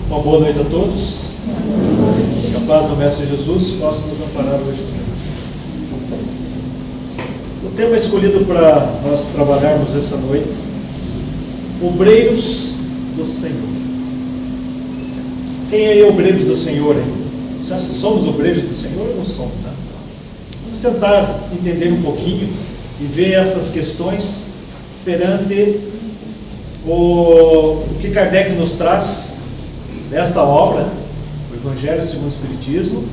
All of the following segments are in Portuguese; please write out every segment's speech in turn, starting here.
Uma boa noite a todos. Que a paz do Mestre Jesus possa nos amparar hoje sempre. O tema escolhido para nós trabalharmos essa noite: obreiros do Senhor. Quem é obreiros do Senhor, hein? Somos obreiros do Senhor ou não somos? Né? Vamos tentar entender um pouquinho e ver essas questões perante o que Kardec nos traz desta obra, o Evangelho segundo o Espiritismo,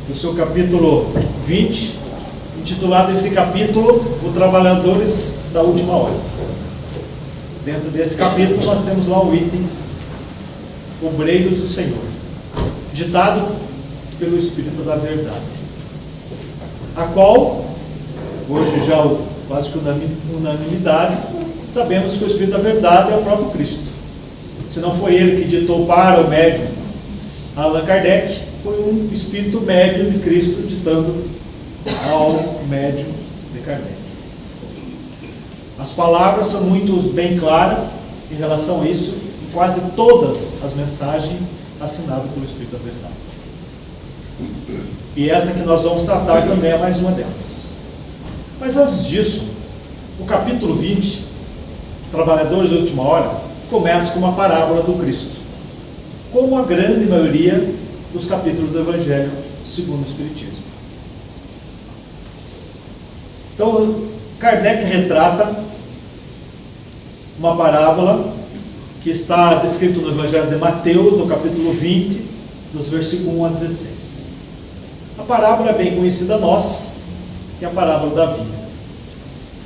no seu capítulo 20, intitulado esse capítulo, O Trabalhadores da Última Hora. Dentro desse capítulo nós temos lá o item Obreiros do Senhor, ditado pelo Espírito da Verdade, a qual, hoje já quase que unanimidade, sabemos que o Espírito da Verdade é o próprio Cristo. Se não foi ele que ditou para o médium Allan Kardec, foi um espírito médium de Cristo ditando ao médium de Kardec. As palavras são muito bem claras em relação a isso, em quase todas as mensagens assinadas pelo Espírito da Verdade. E esta que nós vamos tratar também é mais uma delas. Mas antes disso, o capítulo 20, Trabalhadores da Última Hora, começa com uma parábola do Cristo, como a grande maioria dos capítulos do Evangelho segundo o Espiritismo. Então, Kardec retrata uma parábola que está descrita no Evangelho de Mateus, no capítulo 20, dos versículos 1 a 16. A parábola é bem conhecida nossa, que é a parábola da vinha.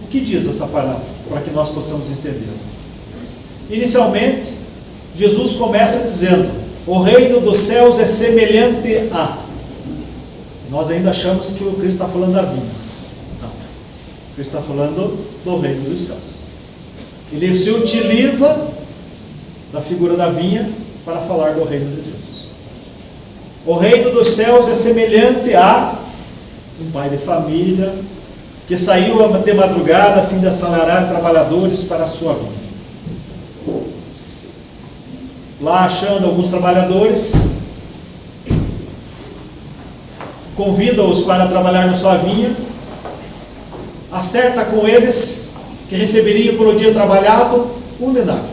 O que diz essa parábola, para que nós possamos entender? Inicialmente, Jesus começa dizendo: o reino dos céus é semelhante a... Nós ainda achamos que o Cristo está falando da vinha. Não. O Cristo está falando do reino dos céus. Ele se utiliza da figura da vinha para falar do reino de Deus. O reino dos céus é semelhante a um pai de família que saiu de madrugada a fim de assalariar trabalhadores para a sua vinha. Lá, achando alguns trabalhadores, convida-os para trabalhar na sua vinha, acerta com eles que receberiam pelo dia trabalhado um denário.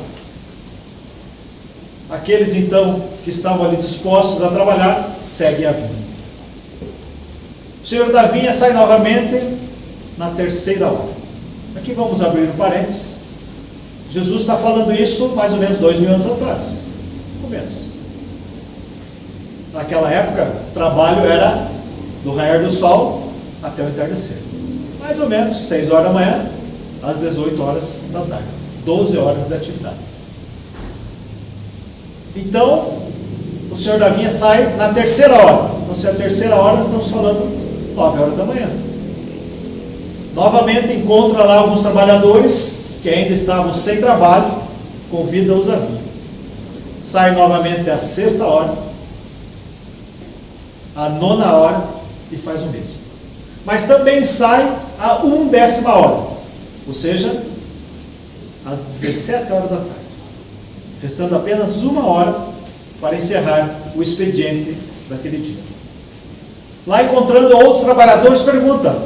Aqueles então que estavam ali dispostos a trabalhar, seguem a vinha. O senhor da vinha sai novamente na terceira hora. Aqui vamos abrir um parênteses. Jesus está falando isso mais ou menos 2000 anos atrás. Menos. Naquela época, o trabalho era do raiar do sol até o entardecer. Mais ou menos 6 horas da manhã às 18 horas da tarde. 12 horas de atividade. Então, o senhor da vinha sai na terceira hora. Então, se é a terceira hora, nós estamos falando 9 horas da manhã. Novamente, encontra lá alguns trabalhadores que ainda estavam sem trabalho, convida-os a vir. Sai novamente à sexta hora, à nona hora e faz o mesmo. Mas também sai à 1/10 hora, ou seja, às 17 horas da tarde, restando apenas 1 hora para encerrar o expediente daquele dia. Lá, encontrando outros trabalhadores, pergunta: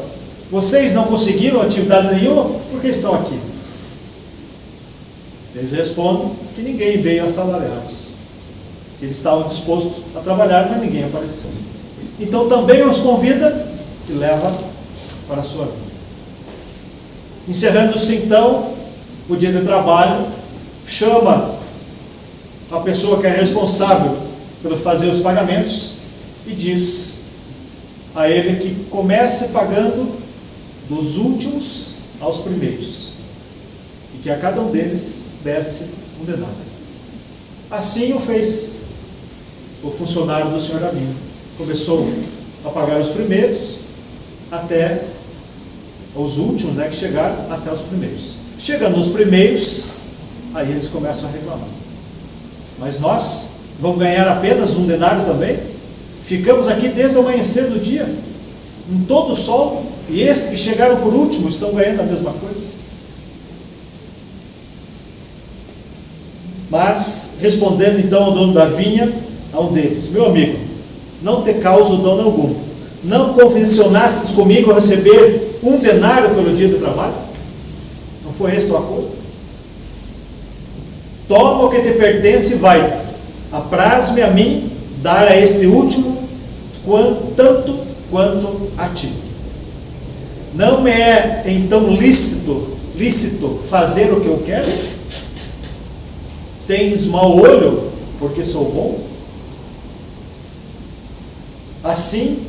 vocês não conseguiram atividade nenhuma? Por que estão aqui? Eles respondem que ninguém veio assalariá-los. Eles estavam dispostos a trabalhar, mas ninguém apareceu. Então também os convida e leva para a sua vida. Encerrando-se então o dia de trabalho, chama a pessoa que é responsável por fazer os pagamentos e diz a ele que comece pagando dos últimos aos primeiros, e que a cada um deles desse um denário. Assim o fez o funcionário do senhor da vinha. Começou a pagar os primeiros até os últimos, que chegaram até os primeiros. Chegando nos primeiros, aí eles começam a reclamar: mas nós vamos ganhar apenas um denário também? Ficamos aqui desde o amanhecer do dia, em todo o sol, e estes que chegaram por último estão ganhando a mesma coisa. Mas, respondendo então ao dono da vinha, a um deles: meu amigo, não te causo dano algum. Não convencionastes comigo a receber 1 denário pelo dia de trabalho? Não foi este o acordo? Toma o que te pertence e vai. Apraz-me a mim dar a este último tanto quanto a ti. Não me é então lícito fazer o que eu quero? Tens mau olho porque sou bom? Assim,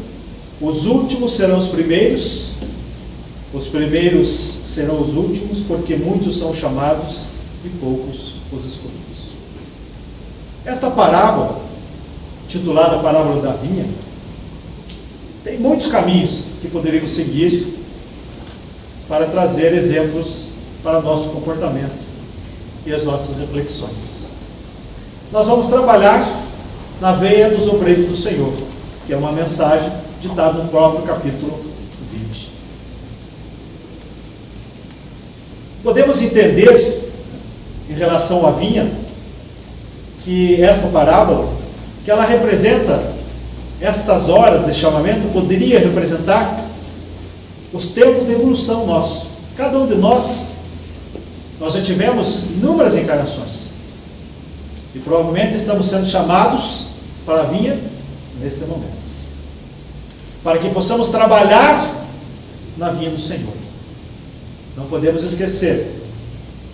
os últimos serão os primeiros serão os últimos, porque muitos são chamados e poucos os escolhidos. Esta parábola, titulada Parábola da Vinha, tem muitos caminhos que poderíamos seguir para trazer exemplos para nosso comportamento e as nossas reflexões. Nós vamos trabalhar na veia dos obreiros do Senhor, que é uma mensagem ditada no próprio capítulo 20. Podemos entender, em relação à vinha, que essa parábola, que ela representa estas horas de chamamento, poderia representar os tempos de evolução nosso. Cada um de nós já tivemos inúmeras encarnações, e provavelmente estamos sendo chamados para a vinha neste momento, para que possamos trabalhar na vinha do Senhor. Não podemos esquecer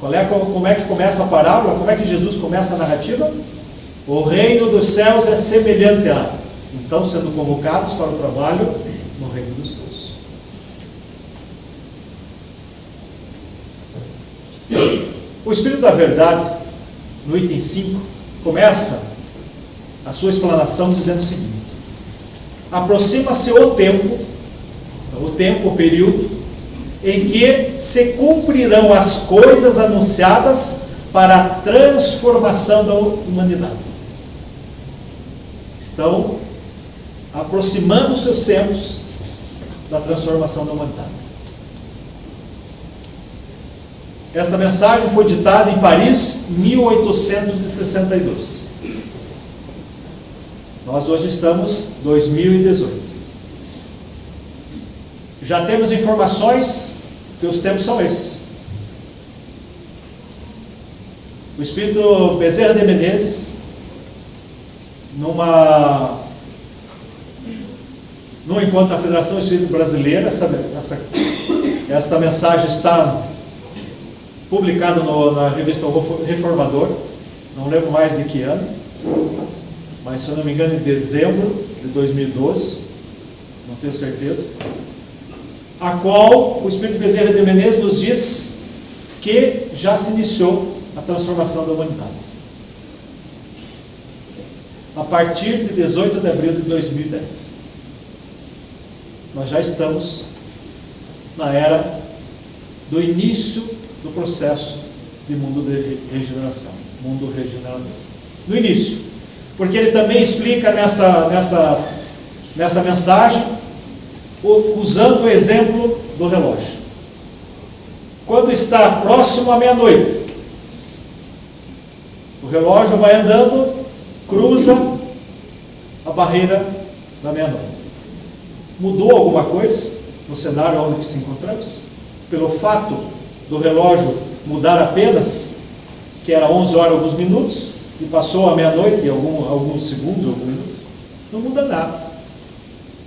como é que começa a parábola, como é que Jesus começa a narrativa. O reino dos céus é semelhante a, então, sendo convocados para o trabalho no reino dos céus. O Espírito da Verdade, no item 5, começa a sua explanação dizendo o seguinte: aproxima-se o tempo, o período, em que se cumprirão as coisas anunciadas para a transformação da humanidade. Estão aproximando-se os tempos da transformação da humanidade. Esta mensagem foi ditada em Paris, em 1862. Nós hoje estamos em 2018. Já temos informações que os tempos são esses. O Espírito Bezerra de Menezes, num encontro da Federação Espírita Brasileira, esta mensagem está publicada na revista Reformador, não lembro mais de que ano, mas se eu não me engano em dezembro de 2012, não tenho certeza, a qual o Espírito Bezerra de Menezes nos diz que já se iniciou a transformação da humanidade. A partir de 18 de abril de 2010. Nós já estamos na era do início do processo de mundo de regeneração, mundo regenerador. No início. Porque ele também explica nessa mensagem, usando o exemplo do relógio. Quando está próximo à meia-noite, o relógio vai andando, cruza a barreira da meia-noite. Mudou alguma coisa no cenário onde se encontramos? Pelo fato do relógio mudar apenas, que era 11 horas alguns minutos, e passou a meia-noite, alguns segundos, alguns minutos, não muda nada.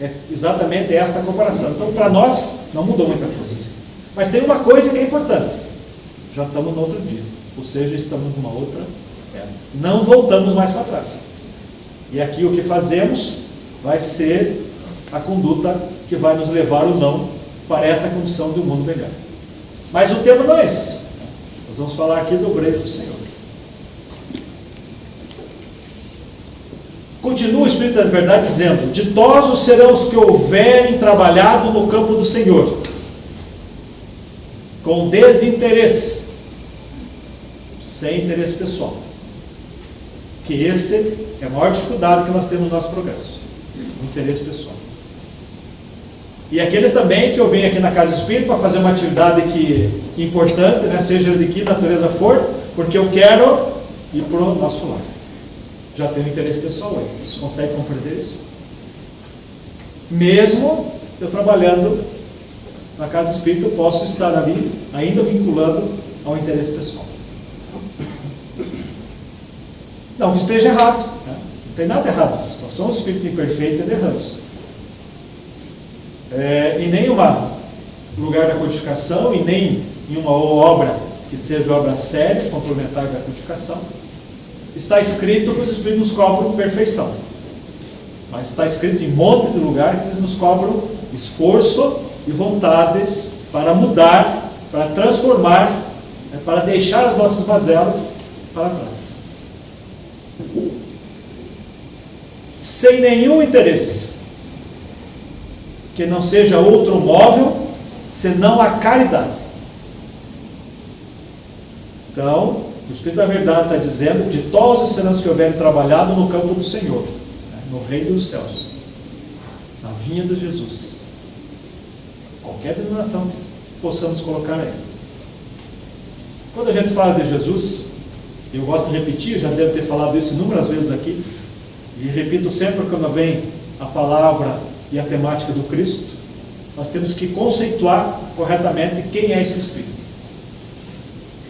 É exatamente esta a comparação. Então, para nós, não mudou muita coisa. Mas tem uma coisa que é importante. Já estamos no outro dia. Ou seja, estamos numa outra era. Não voltamos mais para trás. E aqui o que fazemos vai ser a conduta que vai nos levar ou não para essa condição de um mundo melhor. Mas o tema não é esse. Nós vamos falar aqui do obreiro do Senhor. Continua o Espírito da Verdade dizendo: ditosos serão os que houverem trabalhado no campo do Senhor, com desinteresse, sem interesse pessoal. Que esse é a maior dificuldade que nós temos no nosso progresso, o interesse pessoal. E aquele também que eu venho aqui na Casa Espírita para fazer uma atividade importante, seja de que natureza for, porque eu quero e para o nosso lar. Já tem um interesse pessoal aí. Vocês conseguem compreender isso? Mesmo eu trabalhando na casa espírita, eu posso estar ali ainda vinculando ao interesse pessoal. Não que esteja errado, né? Não tem nada errado. Nós somos espírito imperfeito e erramos. Em nenhuma lugar da codificação e nem em uma obra que seja obra séria, complementar da codificação, está escrito que os espíritos nos cobram perfeição. Mas está escrito em um monte de lugar que eles nos cobram esforço e vontade para mudar, para transformar, para deixar as nossas mazelas para trás. Sem nenhum interesse, que não seja outro móvel, senão a caridade. Então, o Espírito da Verdade está dizendo: de todos os serãos que houverem trabalhado no campo do Senhor, no reino dos céus, na vinha de Jesus, qualquer denominação que possamos colocar aí. Quando a gente fala de Jesus, eu gosto de repetir, já devo ter falado isso inúmeras vezes aqui, e repito sempre quando vem a palavra e a temática do Cristo, nós temos que conceituar corretamente quem é esse Espírito.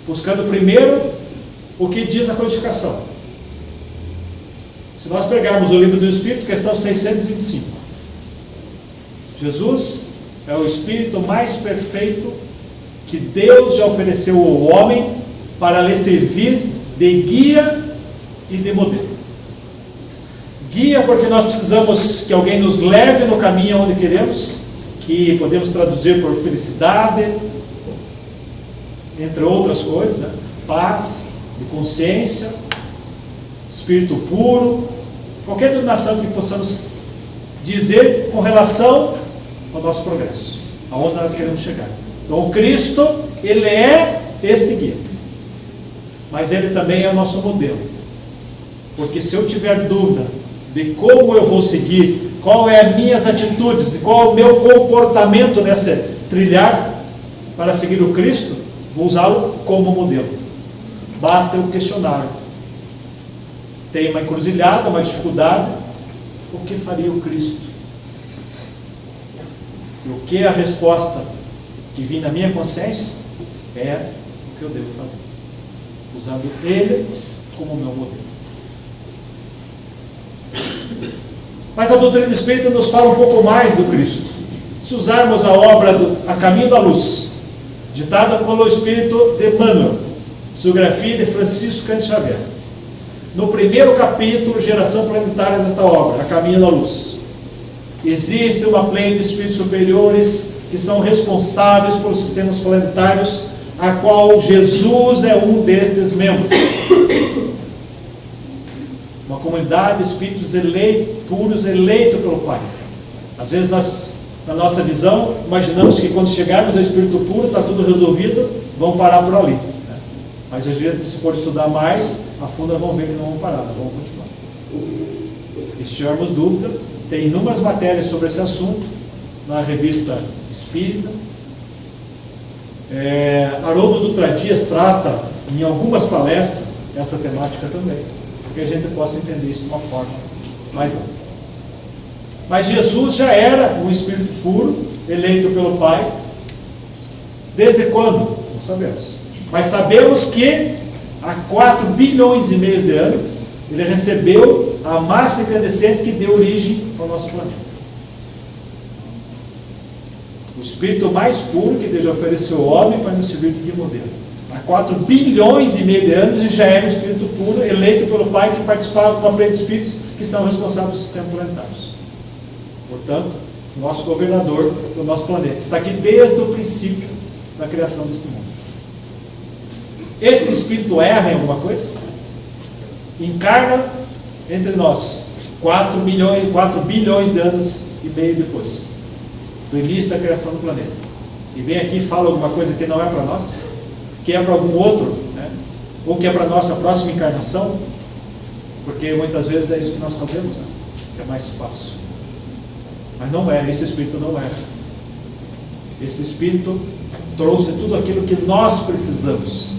Buscando primeiro o que diz a codificação. Se nós pegarmos o livro do Espírito, questão 625, Jesus é o Espírito mais perfeito que Deus já ofereceu ao homem para lhe servir de guia e de modelo. Guia porque nós precisamos que alguém nos leve no caminho onde queremos, que podemos traduzir por felicidade, entre outras coisas, né? Paz, de consciência, espírito puro, qualquer denominação que possamos dizer com relação ao nosso progresso, aonde nós queremos chegar. Então o Cristo, Ele é este guia, mas Ele também é o nosso modelo, porque se eu tiver dúvida de como eu vou seguir, qual é as minhas atitudes, qual é o meu comportamento nessa trilhar para seguir o Cristo, vou usá-lo como modelo. Basta eu questionar. Tem uma encruzilhada, uma dificuldade, o que faria o Cristo? E o que é a resposta que vem na minha consciência é o que eu devo fazer, usando Ele como meu modelo. Mas a doutrina do Espírito nos fala um pouco mais do Cristo. Se usarmos a obra A Caminho da Luz, ditada pelo Espírito de Emmanuel, psicografia de Francisco Cândido Xavier, no primeiro capítulo, Geração Planetária desta obra, A Caminho da Luz, existe uma plena de espíritos superiores que são responsáveis pelos sistemas planetários, a qual Jesus é um destes membros. Uma comunidade de espíritos eleitos, puros, eleitos pelo Pai. Às vezes nós, na nossa visão, imaginamos que quando chegarmos ao espírito puro, está tudo resolvido, vão parar por ali, né? Mas a gente, se for estudar mais a fundo, vão ver que não vão parar, vão continuar. E se tivermos dúvida, tem inúmeras matérias sobre esse assunto na revista Espírita. Haroldo Dutra Dias trata em algumas palestras essa temática também, que a gente possa entender isso de uma forma mais ampla. Mas Jesus já era um espírito puro, eleito pelo Pai. Desde quando? Não sabemos. Mas sabemos que há 4 bilhões e meio de anos ele recebeu a massa incandescente que deu origem ao nosso planeta. O espírito mais puro que Deus ofereceu ao homem para nos servir de modelo. Há 4 bilhões e meio de anos ele já era um espírito puro, eleito pelo Pai, que participava do papel de espíritos que são responsáveis dos sistemas planetários. Portanto, nosso governador do nosso planeta está aqui desde o princípio da criação deste mundo. Este espírito erra em alguma coisa? Encarna entre nós 4 bilhões de anos e meio depois do início da criação do planeta, e vem aqui e fala alguma coisa que não é para nós, que é para algum outro, né? Ou que é para a nossa próxima encarnação, porque muitas vezes é isso que nós fazemos, né? Que é mais fácil. Mas não é, esse espírito não é. Esse espírito trouxe tudo aquilo que nós precisamos.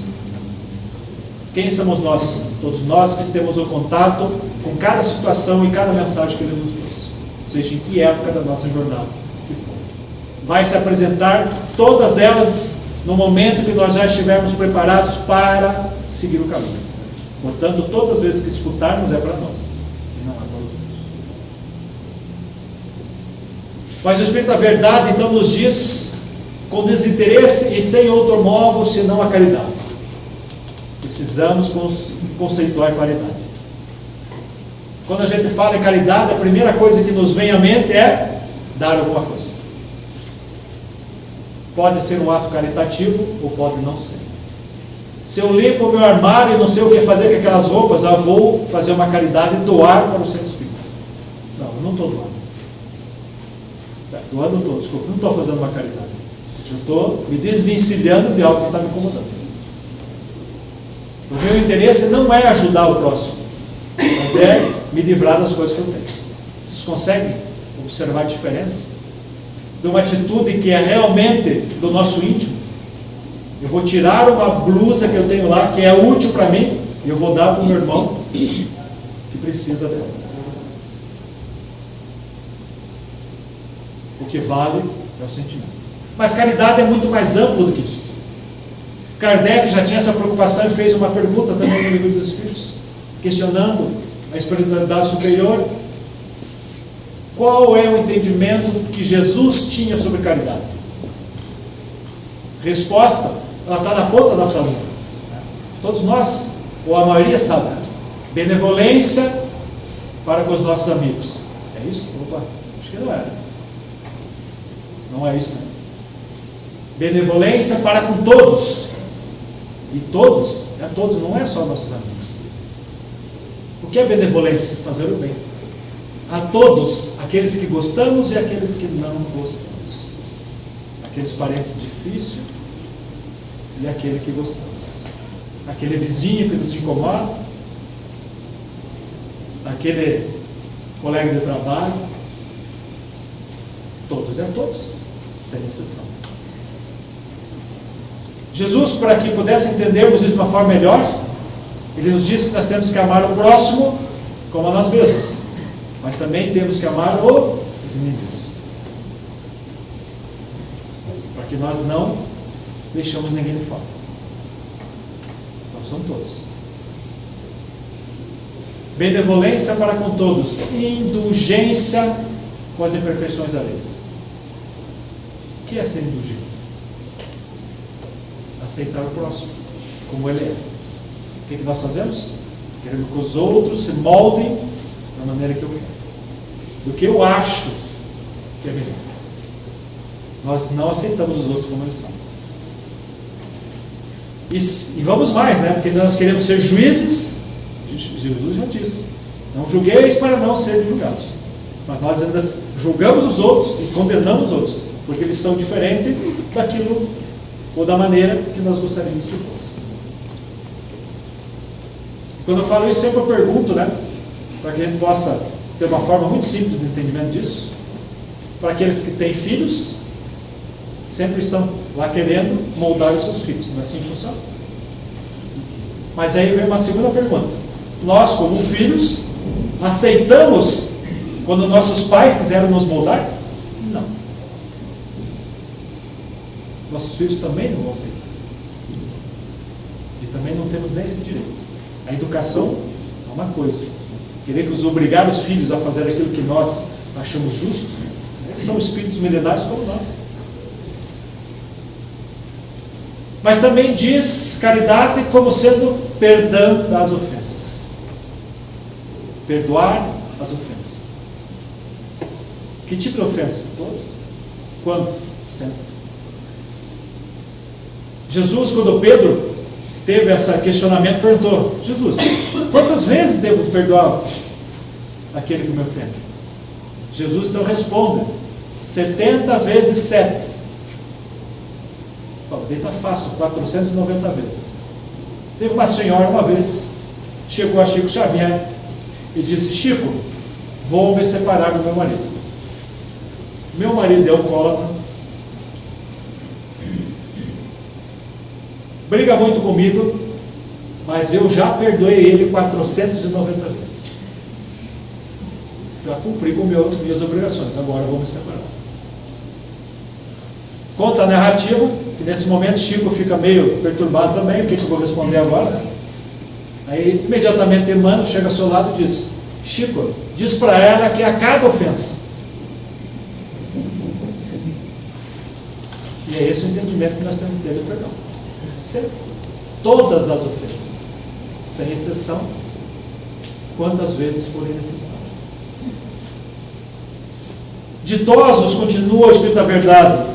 Quem somos nós? Todos nós que temos o contato com cada situação e cada mensagem que Ele nos trouxe, seja em que época da nossa jornada que for. Vai se apresentar todas elas no momento que nós já estivermos preparados para seguir o caminho. Portanto, todas as vezes que escutarmos é para nós, e não é para os outros. Mas o Espírito da Verdade então nos diz, com desinteresse e sem outro modo senão a caridade. Precisamos conceituar caridade. Quando a gente fala em caridade, a primeira coisa que nos vem à mente é dar alguma coisa. Pode ser um ato caritativo ou pode não ser. Se eu limpo o meu armário e não sei o que fazer com aquelas roupas, eu vou fazer uma caridade e doar para o centro espírita. Não, eu não estou doando. Doando eu estou, desculpa, não estou fazendo uma caridade. Eu estou me desvencilhando de algo que está me incomodando. O meu interesse não é ajudar o próximo, mas é me livrar das coisas que eu tenho. Vocês conseguem observar a diferença de uma atitude que é realmente do nosso íntimo? Eu vou tirar uma blusa que eu tenho lá, que é útil para mim, e eu vou dar para o meu irmão que precisa dela. O que vale é o sentimento. Mas caridade é muito mais amplo do que isso. Kardec já tinha essa preocupação e fez uma pergunta também no Livro dos Espíritos, questionando a espiritualidade superior. Qual é o entendimento que Jesus tinha sobre caridade? Resposta, ela está na ponta da nossa língua. Todos nós, ou a maioria sabe, benevolência para com os nossos amigos. É isso? Opa, acho que não é. Não é isso, né? Benevolência para com todos. E todos, todos, não é só nossos amigos. O que é benevolência? Fazer o bem. A todos, aqueles que gostamos e aqueles que não gostamos. Aqueles parentes difíceis e aquele que gostamos. Aquele vizinho que nos incomoda, aquele colega de trabalho. Todos, todos, sem exceção. Jesus, para que pudesse entendermos isso de uma forma melhor, Ele nos diz que nós temos que amar o próximo como a nós mesmos, mas também temos que amar os inimigos, para que nós não deixamos ninguém de fora. Então são todos. Benevolência para com todos, indulgência com as imperfeições alheias. O que é ser indulgente? Aceitar o próximo como ele é. O que nós fazemos? Queremos que os outros se moldem da maneira que eu quero, do que eu acho que é melhor. Nós não aceitamos os outros como eles são. E vamos mais, né? Porque nós queremos ser juízes. Jesus já disse: não julgueis para não serem julgados. Mas nós ainda julgamos os outros e condenamos os outros, porque eles são diferentes daquilo ou da maneira que nós gostaríamos que fosse. Quando eu falo isso, sempre eu pergunto, né? Para que a gente possa ter uma forma muito simples de entendimento disso. Para aqueles que têm filhos, sempre estão lá querendo moldar os seus filhos. Não é assim que funciona? Mas aí vem uma segunda pergunta. Nós, como filhos, aceitamos quando nossos pais quiseram nos moldar? Não. Nossos filhos também não vão aceitar. E também não temos nem esse direito. A educação é uma coisa. Queremos obrigar os filhos a fazer aquilo que nós achamos justo. Eles são espíritos milenares como nós. Mas também diz caridade como sendo perdão das ofensas. Perdoar as ofensas. Que tipo de ofensa? Todas. Quando? Sempre. Jesus, quando Pedro teve esse questionamento, perguntou: Jesus, quantas vezes devo perdoar aquele que me ofende? Jesus então responde: 70 vezes 7. Daí está fácil, 490 vezes. Teve uma senhora uma vez, chegou a Chico Xavier e disse: Chico, vou me separar do meu marido. Meu marido é alcoólatra, briga muito comigo, mas eu já perdoei ele 490 vezes. Já cumpri com minhas obrigações, agora eu vou me separar. Conta a narrativa, que nesse momento Chico fica meio perturbado também, o que eu vou responder agora? Aí imediatamente Emmanuel chega ao seu lado e diz: Chico, diz para ela que a cada ofensa. E é esse o entendimento que nós temos que ter do perdão. Sempre. Todas as ofensas, sem exceção, quantas vezes forem necessárias. Ditosos, continua o Espírito da Verdade,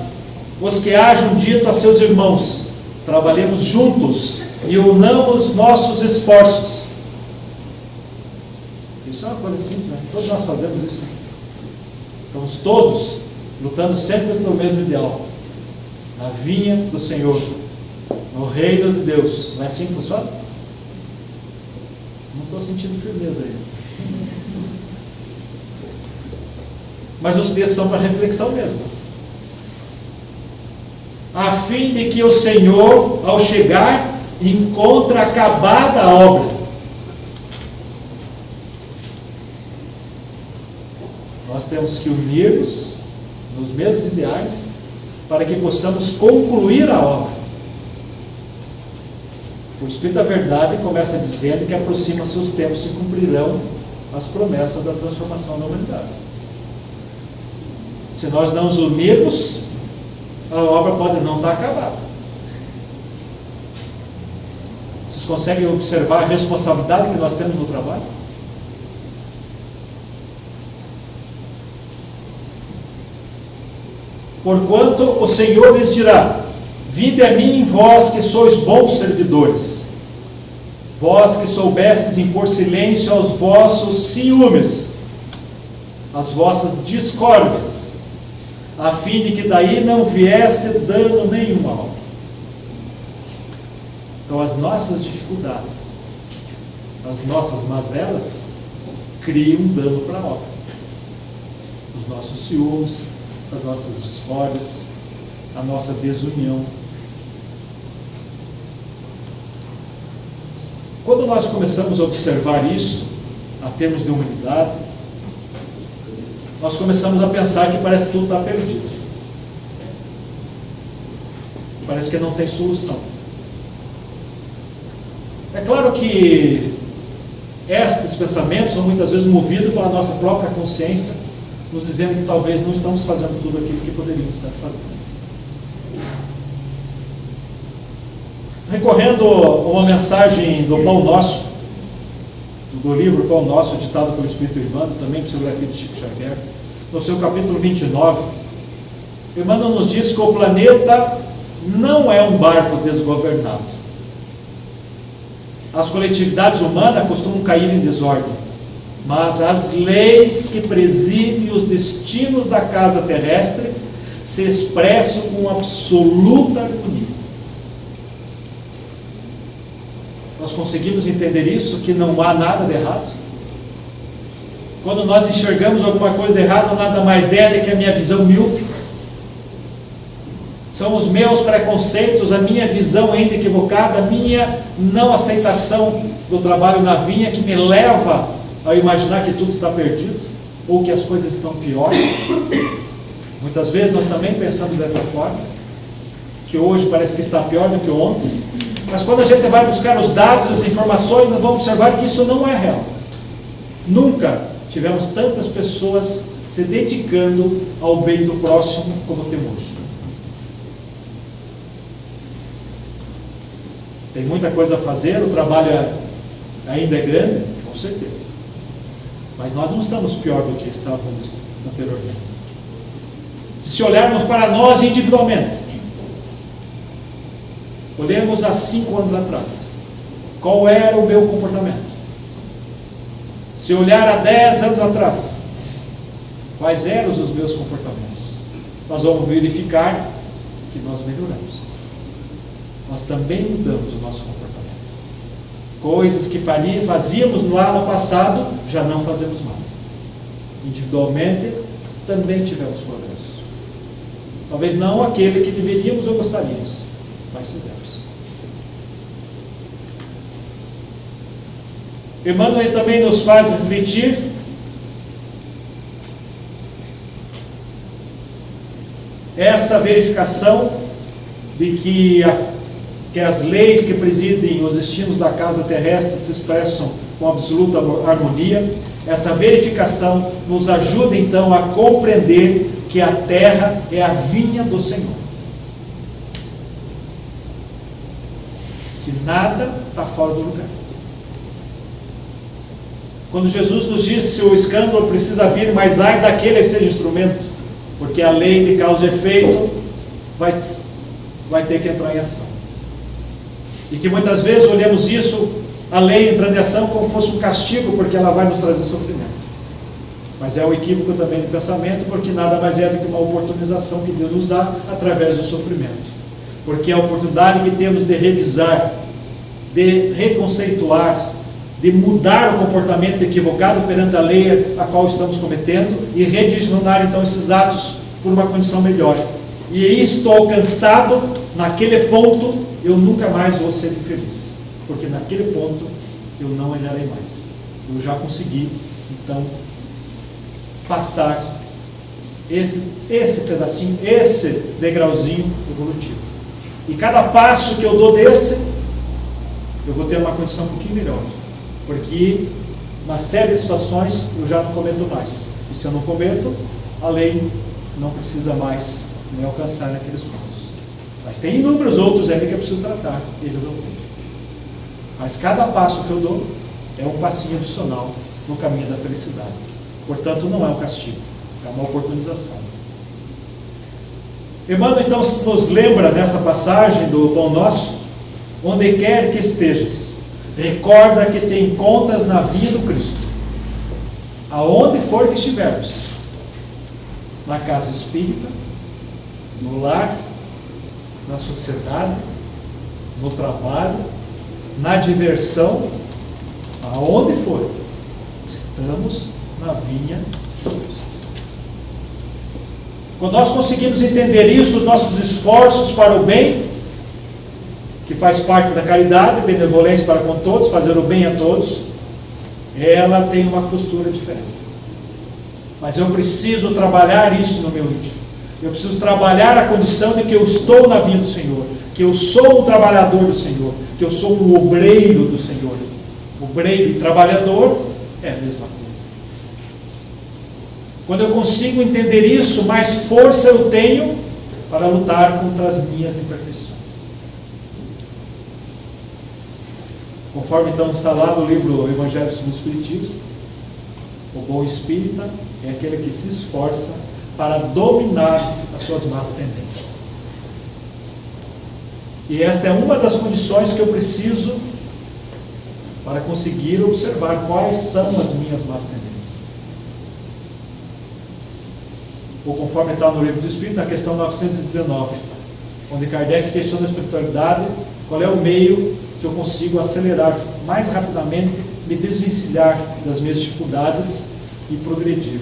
os que hajam dito a seus irmãos: trabalhemos juntos e unamos nossos esforços. Isso é uma coisa simples, né? Todos nós fazemos isso. Estamos todos lutando sempre pelo mesmo ideal, na vinha do Senhor, no reino de Deus. Não é assim que funciona? Não estou sentindo firmeza aí. Mas os textos são para reflexão mesmo. A fim de que o Senhor, ao chegar, encontre acabada a obra. Nós temos que unir-nos nos mesmos ideais para que possamos concluir a obra. O Espírito da Verdade começa dizendo que aproxima-se os tempos e cumprirão as promessas da transformação da humanidade. Se nós não nos unirmos, a obra pode não estar acabada. Vocês conseguem observar a responsabilidade que nós temos no trabalho? Porquanto o Senhor lhes dirá: vinde a mim, vós que sois bons servidores, vós que soubestes impor silêncio aos vossos ciúmes, às vossas discórdias, a fim de que daí não viesse dano nenhum à obra. Então as nossas dificuldades, as nossas mazelas, criam dano para a obra. Os nossos ciúmes, as nossas discórdias, a nossa desunião. Quando nós começamos a observar isso, a termos de humanidade, nós começamos a pensar que parece que tudo está perdido. Parece que não tem solução. É claro que estes pensamentos são muitas vezes movidos pela nossa própria consciência, nos dizendo que talvez não estamos fazendo tudo aquilo que poderíamos estar fazendo. Recorrendo a uma mensagem do Pão Nosso, do livro Pão Nosso, ditado pelo Espírito Emmanuel, também psicografia de Chico Xavier, no seu capítulo 29, Emmanuel nos diz que o planeta não é um barco desgovernado. As coletividades humanas costumam cair em desordem, mas as leis que presidem os destinos da casa terrestre se expressam com absoluta harmonia. Nós conseguimos entender isso, que não há nada de errado? Quando nós enxergamos alguma coisa de errado, nada mais é do que a minha visão míope. São os meus preconceitos, a minha visão ainda equivocada, a minha não aceitação do trabalho na vinha que me leva a imaginar que tudo está perdido, ou que as coisas estão piores. Muitas vezes nós também pensamos dessa forma, que hoje parece que está pior do que ontem, mas quando a gente vai buscar os dados, as informações, nós vamos observar que isso não é real. Nunca tivemos tantas pessoas se dedicando ao bem do próximo como temos hoje. Tem muita coisa a fazer, o trabalho ainda é grande, com certeza. Mas nós não estamos pior do que estávamos anteriormente. Se olharmos para nós individualmente, olhemos há 5 anos atrás, qual era o meu comportamento? Se olhar há 10 anos atrás, quais eram os meus comportamentos? Nós vamos verificar que nós melhoramos. Nós também mudamos o nosso comportamento. Coisas que fazíamos lá no passado, já não fazemos mais. Individualmente, também tivemos progresso. Talvez não aquele que deveríamos ou gostaríamos, mas fizemos. Emmanuel também nos faz refletir essa verificação de que as leis que presidem os destinos da casa terrestre se expressam com absoluta harmonia. Essa verificação nos ajuda então a compreender que a terra é a vinha do Senhor, que nada está fora do lugar. Quando Jesus nos disse: o escândalo precisa vir, mas ai daquele que seja instrumento, porque a lei de causa e efeito vai ter que entrar em ação. E que muitas vezes olhamos isso, a lei entrando em ação, como fosse um castigo, porque ela vai nos trazer sofrimento. Mas é o equívoco também do pensamento, porque nada mais é do que uma oportunização que Deus nos dá através do sofrimento. Porque é a oportunidade que temos de revisar, de reconceituar, de mudar o comportamento equivocado perante a lei a qual estamos cometendo e redirecionar então esses atos por uma condição melhor. E aí estou alcançado, naquele ponto eu nunca mais vou ser infeliz, porque naquele ponto eu não errarei mais. Eu já consegui então passar esse pedacinho, esse degrauzinho evolutivo. E cada passo que eu dou desse, eu vou ter uma condição um pouquinho melhor, porque na série de situações eu já não cometo mais. E se eu não cometo, a lei não precisa mais me alcançar naqueles pontos. Mas tem inúmeros outros ainda que eu preciso tratar e resolver. Mas cada passo que eu dou é um passinho adicional no caminho da felicidade. Portanto, não é um castigo, é uma oportunização. Emmanuel então nos lembra nessa passagem do Pão Nosso: onde quer que estejas, recorda que te encontras na vinha do Cristo. Aonde for que estivermos, na casa espírita, no lar, na sociedade, no trabalho, na diversão, aonde for, estamos na vinha do Cristo. Quando nós conseguimos entender isso, os nossos esforços para o bem, que faz parte da caridade, benevolência para com todos, fazer o bem a todos, ela tem uma postura diferente. Mas eu preciso trabalhar isso no meu íntimo. Eu preciso trabalhar a condição de que eu estou na vinha do Senhor, que eu sou um trabalhador do Senhor, que eu sou um obreiro do Senhor. Obreiro e trabalhador é a mesma coisa. Quando eu consigo entender isso, mais força eu tenho para lutar contra as minhas imperfeições. Conforme então está lá no livro Evangelho segundo o Espiritismo, o bom espírita é aquele que se esforça para dominar as suas más tendências. E esta é uma das condições que eu preciso para conseguir observar quais são as minhas más tendências. Ou conforme está no livro do Espírito, na questão 919, onde Kardec questiona a espiritualidade, qual é o meio que eu consigo acelerar mais rapidamente, me desvencilhar das minhas dificuldades e progredir.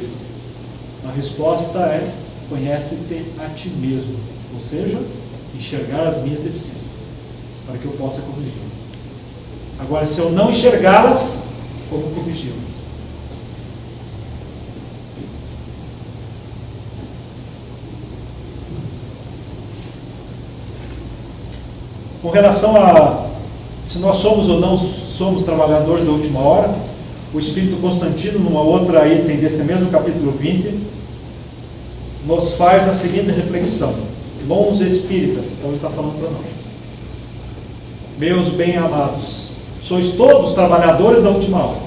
A resposta é: conhece-te a ti mesmo, ou seja, enxergar as minhas deficiências, para que eu possa corrigir. Agora, se eu não enxergá-las, como corrigi-las? Com relação a se nós somos ou não somos trabalhadores da última hora, o Espírito Constantino, numa outra item deste mesmo capítulo 20, nos faz a seguinte reflexão: bons espíritas, então ele está falando para nós, meus bem-amados, sois todos trabalhadores da última hora.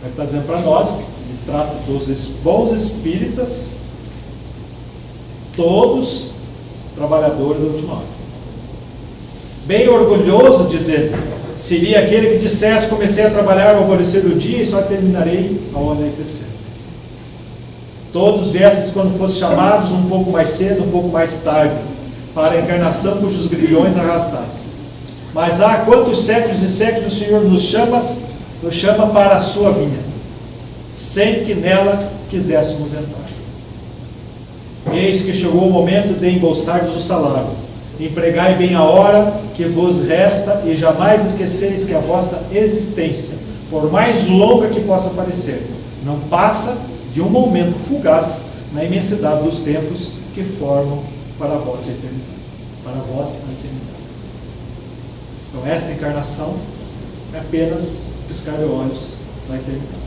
Ele está dizendo para nós, ele trata dos bons espíritas, todos trabalhadores da última hora. Bem orgulhoso, dizendo, seria aquele que dissesse: comecei a trabalhar ao alvorecer do dia e só terminarei ao anoitecer. Todos viestes quando fossem chamados, um pouco mais cedo, um pouco mais tarde, para a encarnação cujos grilhões arrastassem. Mas há quantos séculos e séculos o Senhor nos chama para a sua vinha, sem que nela quiséssemos entrar. Eis que chegou o momento de embolsarmos o salário, Empregai bem a hora que vos resta, e jamais esqueceis que a vossa existência, por mais longa que possa parecer, não passa de um momento fugaz na imensidade dos tempos que formam para a vossa eternidade. Para vós a eternidade. Então, esta encarnação é apenas piscar de olhos da eternidade.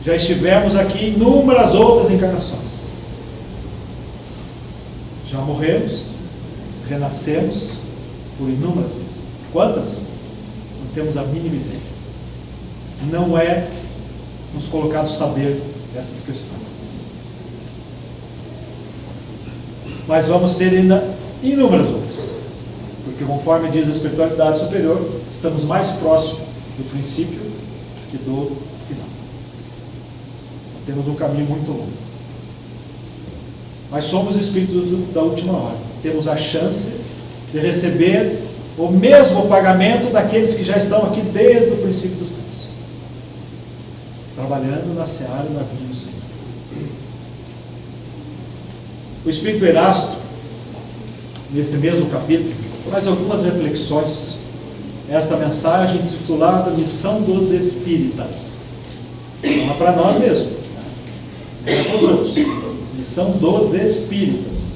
Já estivemos aqui em inúmeras outras encarnações. Já morremos, renascemos por inúmeras vezes. Quantas? Não temos a mínima ideia. Não é nos colocado saber dessas questões. Mas vamos ter ainda inúmeras outras. Porque conforme diz a espiritualidade superior, estamos mais próximos do princípio que do final. Temos um caminho muito longo. Mas somos espíritos da última hora. Temos a chance de receber o mesmo pagamento daqueles que já estão aqui desde o princípio dos tempos, trabalhando na seara e na vinha do Senhor. O Espírito Erasto, neste mesmo capítulo, traz algumas reflexões. Esta mensagem intitulada Missão dos Espíritas. Não é para nós mesmos, não é para os outros. Missão dos Espíritas.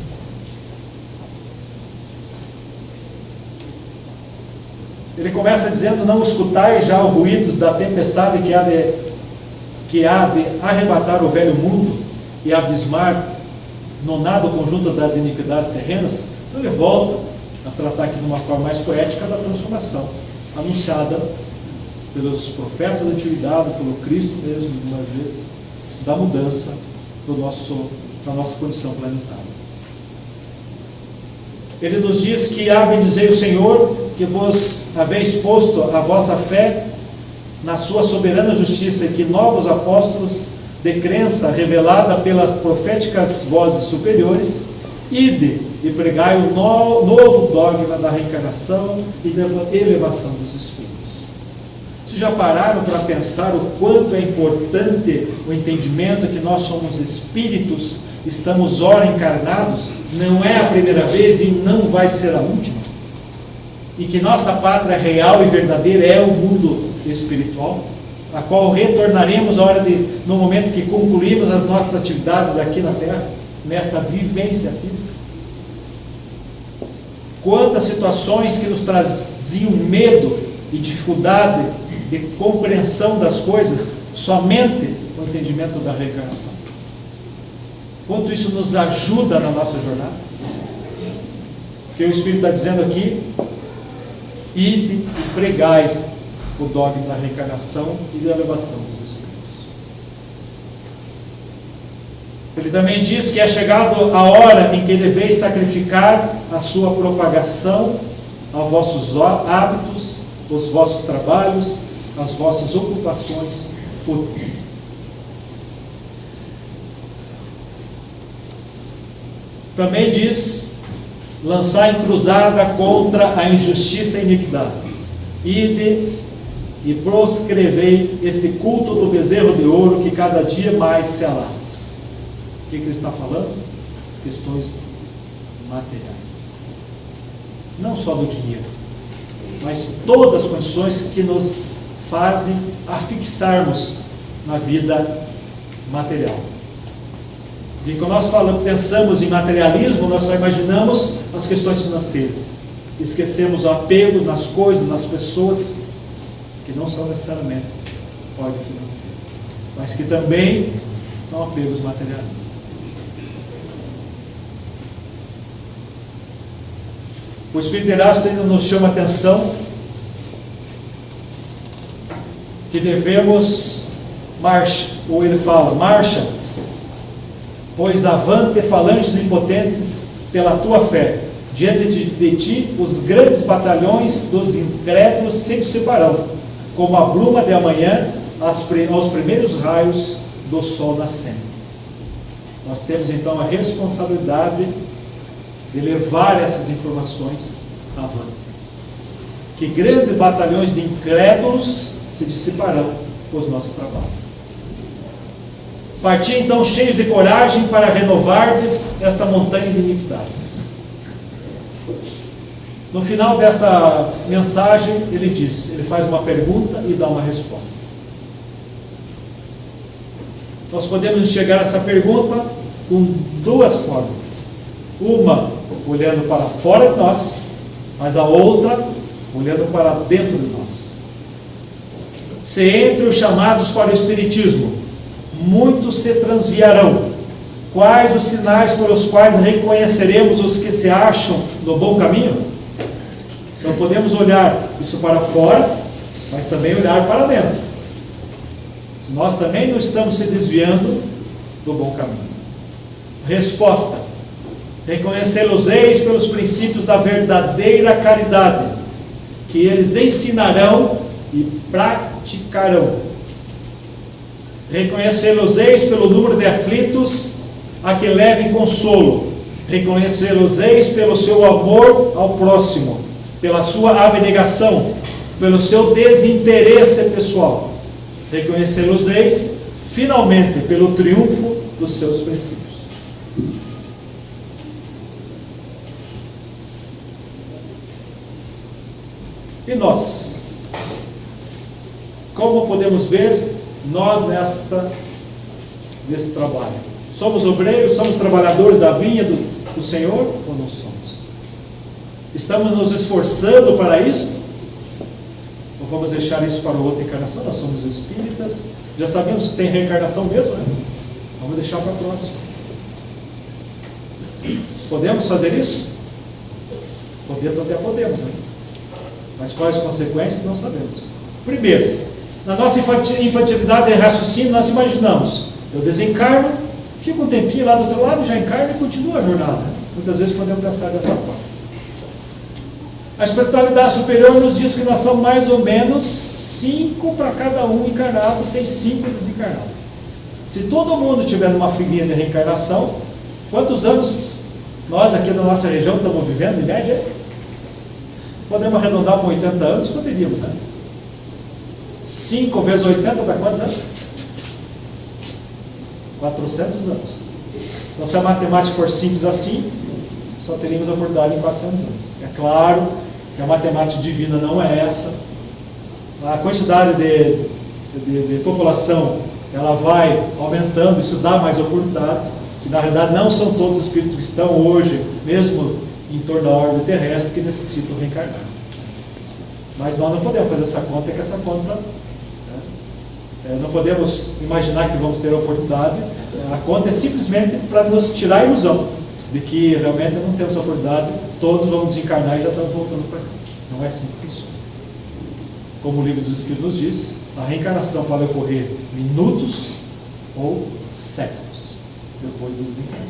Ele começa dizendo: não escutai já os ruídos da tempestade que há de arrebatar o velho mundo e abismar no nada o conjunto das iniquidades terrenas. Então ele volta a tratar aqui de uma forma mais poética da transformação anunciada pelos profetas da antiguidade, pelo Cristo mesmo, algumas vezes, da mudança da nossa condição planetária. Ele nos diz que há bendizei o Senhor, que vos haveis posto a vossa fé na sua soberana justiça, e que novos apóstolos de crença revelada pelas proféticas vozes superiores, ide e pregai o novo dogma da reencarnação e da elevação dos espíritos. Vocês já pararam para pensar o quanto é importante o entendimento que nós somos espíritos, estamos ora encarnados, não é a primeira vez e não vai ser a última? E que nossa pátria real e verdadeira é o mundo espiritual, a qual retornaremos no momento que concluímos as nossas atividades aqui na Terra, nesta vivência física. Quantas situações que nos traziam medo e dificuldade de compreensão das coisas, somente o entendimento da reencarnação. Quanto isso nos ajuda na nossa jornada. Porque o Espírito está dizendo aqui: ide e pregai o dogma da reencarnação e da elevação dos espíritos. Ele também diz que é chegado a hora em que deveis sacrificar a sua propagação, aos vossos hábitos, os vossos trabalhos, as vossas ocupações fúteis. Também diz: lançai em cruzada contra a injustiça e iniquidade. Ide e proscrevei este culto do bezerro de ouro que cada dia mais se alastra. O que ele está falando? As questões materiais. Não só do dinheiro, mas todas as condições que nos fazem afixarmos na vida material. E quando nós pensamos em materialismo, nós só imaginamos as questões financeiras. Esquecemos o apego nas coisas, nas pessoas, que não são necessariamente ordem financeira, mas que também são apegos materialistas. O Espírito Erasto ainda nos chama a atenção que devemos ou ele fala: marcha, pois avante falanges impotentes pela tua fé, diante de ti os grandes batalhões dos incrédulos se dissiparão, como a bruma de amanhã aos primeiros raios do sol nascente. Nós temos então a responsabilidade de levar essas informações avante. Que grandes batalhões de incrédulos se dissiparão com os nossos trabalhos. Parti então cheios de coragem para renovardes esta montanha de iniquidades. No final desta mensagem, ele faz uma pergunta e dá uma resposta. Nós podemos enxergar essa pergunta com duas formas. Uma, olhando para fora de nós, mas a outra, olhando para dentro de nós. Se entre os chamados para o Espiritismo, muitos se transviarão, quais os sinais pelos quais reconheceremos os que se acham no bom caminho? Então podemos olhar isso para fora, mas também olhar para dentro. Se nós também não estamos se desviando do bom caminho. Resposta: reconhecê-los-eis pelos princípios da verdadeira caridade, que eles ensinarão e praticarão. Reconhecê-los-eis pelo número de aflitos a que levem consolo. Reconhecê-los-eis pelo seu amor ao próximo, pela sua abnegação, pelo seu desinteresse pessoal. Reconhecê-los-eis, finalmente, pelo triunfo dos seus princípios. E nós? Como podemos ver nós nesse trabalho? Somos obreiros, somos trabalhadores da vinha do Senhor ou não somos? Estamos nos esforçando para isso? Ou vamos deixar isso para outra encarnação? Nós somos espíritas, já sabemos que tem reencarnação mesmo, né? Vamos deixar para a próxima. Podemos fazer isso? Até podemos, né? Mas quais as consequências não sabemos. Primeiro, na nossa infantilidade de raciocínio, nós imaginamos: eu desencarno, fico um tempinho lá do outro lado, já encarno e continua a jornada. Muitas vezes podemos pensar dessa forma. A espiritualidade superior nos diz que nós somos mais ou menos 5 para cada um encarnado, tem 5 desencarnados. Se todo mundo tiver numa filinha de reencarnação, quantos anos nós aqui na nossa região estamos vivendo, em média? Podemos arredondar para 80 anos? Poderíamos, né? 5 vezes 80 dá quantos anos? 400 anos. Então, se a matemática for simples assim, só teríamos a oportunidade em 400 anos. É claro que a matemática divina não é essa. A quantidade de população, ela vai aumentando, isso dá mais oportunidade. E, na realidade, não são todos os espíritos que estão hoje, mesmo em torno da ordem terrestre, que necessitam reencarnar. Mas nós não podemos fazer essa conta, que essa conta, não podemos imaginar que vamos ter a oportunidade. A conta é simplesmente para nos tirar a ilusão de que realmente não temos a oportunidade, todos vamos desencarnar e já estamos voltando para cá. Não é assim que funciona. Como o livro dos Espíritos nos diz, a reencarnação pode ocorrer minutos ou séculos depois do desencarne.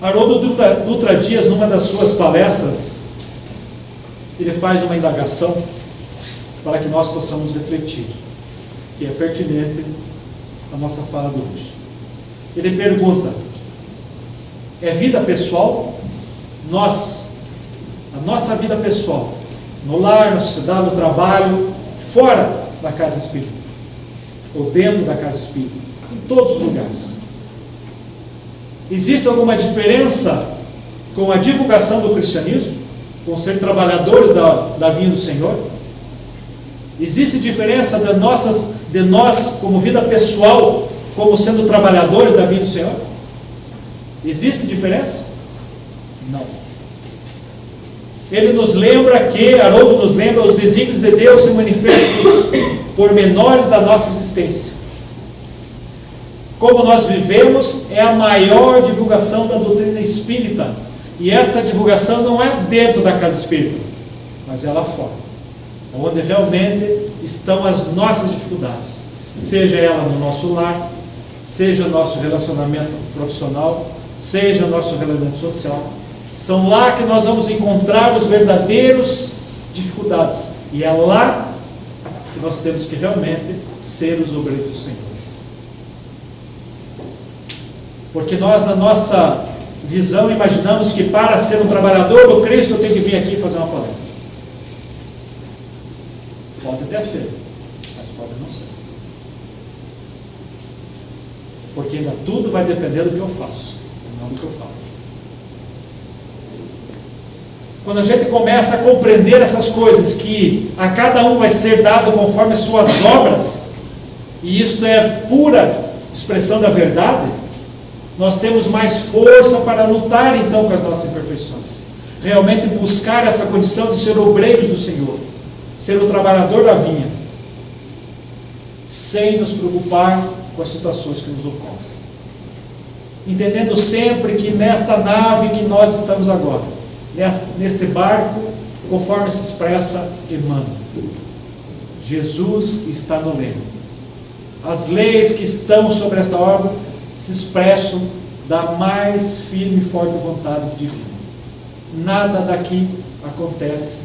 Haroldo Dutra Dias, numa das suas palestras, ele faz uma indagação para que nós possamos refletir, que é pertinente à nossa fala de hoje. Ele pergunta: é vida pessoal? A nossa vida pessoal, no lar, na sociedade, no trabalho, fora da casa espírita, ou dentro da casa espírita, em todos os lugares. Existe alguma diferença com a divulgação do cristianismo, com ser trabalhadores da vinha do Senhor? Existe diferença de nós, como vida pessoal, como sendo trabalhadores da vinha do Senhor? Existe diferença? Não. Ele nos lembra Haroldo nos lembra, os desígnios de Deus se manifestam nos pormenores da nossa existência. Como nós vivemos é a maior divulgação da doutrina espírita. E essa divulgação não é dentro da casa espírita, mas é lá fora, onde realmente estão as nossas dificuldades, seja ela no nosso lar, seja nosso relacionamento profissional, seja nosso relacionamento social. São lá que nós vamos encontrar os verdadeiros dificuldades, e é lá que nós temos que realmente ser os obreiros do Senhor. Porque nós, na nossa visão, imaginamos que para ser um trabalhador do Cristo eu tenho que vir aqui e fazer uma palestra. Pode até ser, mas pode não ser. Porque ainda tudo vai depender do que eu faço, não do que eu falo. quando a gente começa a compreender essas coisas, que a cada um vai ser dado conforme as suas obras, e isto é pura expressão da verdade, nós temos mais força para lutar então com as nossas imperfeições. Realmente buscar essa condição de ser obreiros do Senhor, ser o trabalhador da vinha, sem nos preocupar com as situações que nos ocorrem. Entendendo sempre que nesta nave que nós estamos agora, neste barco, conforme se expressa Emmanuel, Jesus está no leme. As leis que estão sobre esta obra se expressam da mais firme e forte vontade divina. Nada daqui acontece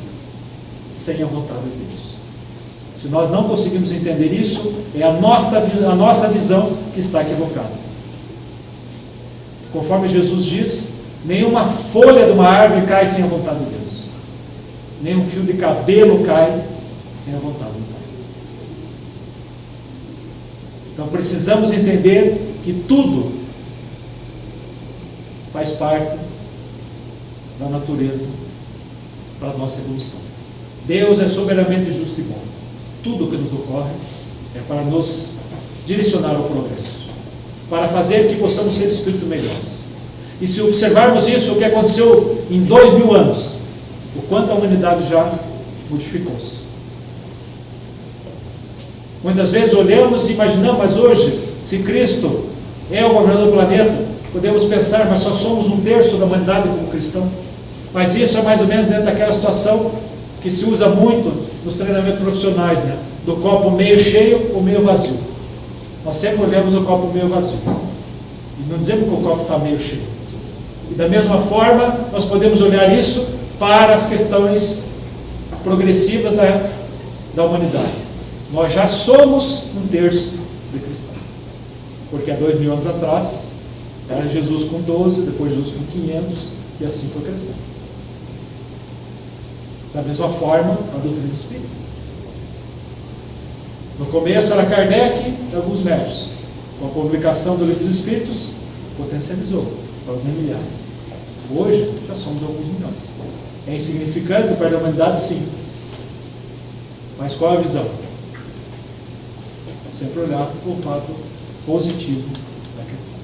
sem a vontade de Deus. Se nós não conseguimos entender isso, é a nossa visão que está equivocada. Conforme Jesus diz, nenhuma folha de uma árvore cai sem a vontade de Deus. Nenhum fio de cabelo cai sem a vontade do Pai. Então precisamos entender que tudo faz parte da natureza para a nossa evolução. Deus é soberanamente justo e bom. Tudo o que nos ocorre é para nos direcionar ao progresso, para fazer que possamos ser espíritos melhores. E se observarmos isso, o que aconteceu em 2000 anos, o quanto a humanidade já modificou-se. Muitas vezes olhamos e imaginamos, mas hoje, se Cristo é o governador do planeta, podemos pensar, mas só somos 1/3 da humanidade como cristão. Mas isso é mais ou menos dentro daquela situação que se usa muito nos treinamentos profissionais, né? Do copo meio cheio ou meio vazio. Nós sempre olhamos o copo meio vazio e não dizemos que o copo está meio cheio. E da mesma forma, nós podemos olhar isso para as questões progressivas da humanidade. Nós já somos 1/3 de cristão, porque há 2000 anos atrás era Jesus com 12, depois Jesus com 500, e assim foi crescendo. Da mesma forma, a doutrina espírita. No começo era Kardec e alguns médicos. Com a publicação do Livro dos Espíritos, potencializou para alguns milhares. Hoje, já somos alguns milhões. É insignificante para a humanidade, sim. Mas qual a visão? Sempre olhar para o fato positivo da questão.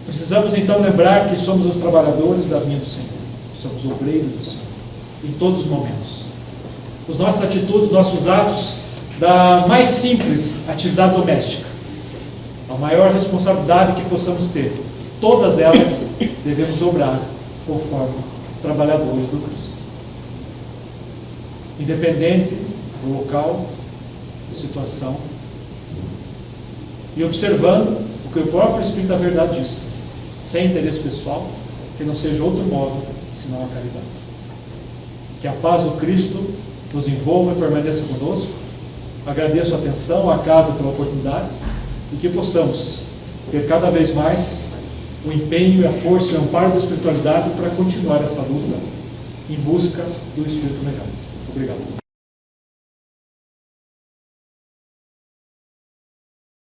Precisamos então lembrar que somos os trabalhadores da vinha do Senhor, somos obreiros do Senhor, em todos os momentos. As nossas atitudes, nossos atos, da mais simples atividade doméstica, a maior responsabilidade que possamos ter, todas elas devemos obrar conforme trabalhadores do Cristo. Independente do local, da situação, e observando o que o próprio Espírito da Verdade diz, sem interesse pessoal, que não seja outro modo senão a caridade. Que a paz do Cristo nos envolva e permaneça conosco. Agradeço a atenção, a casa pela oportunidade, e que possamos ter cada vez mais o empenho e a força e o amparo da espiritualidade para continuar essa luta em busca do Espírito melhor. Obrigado.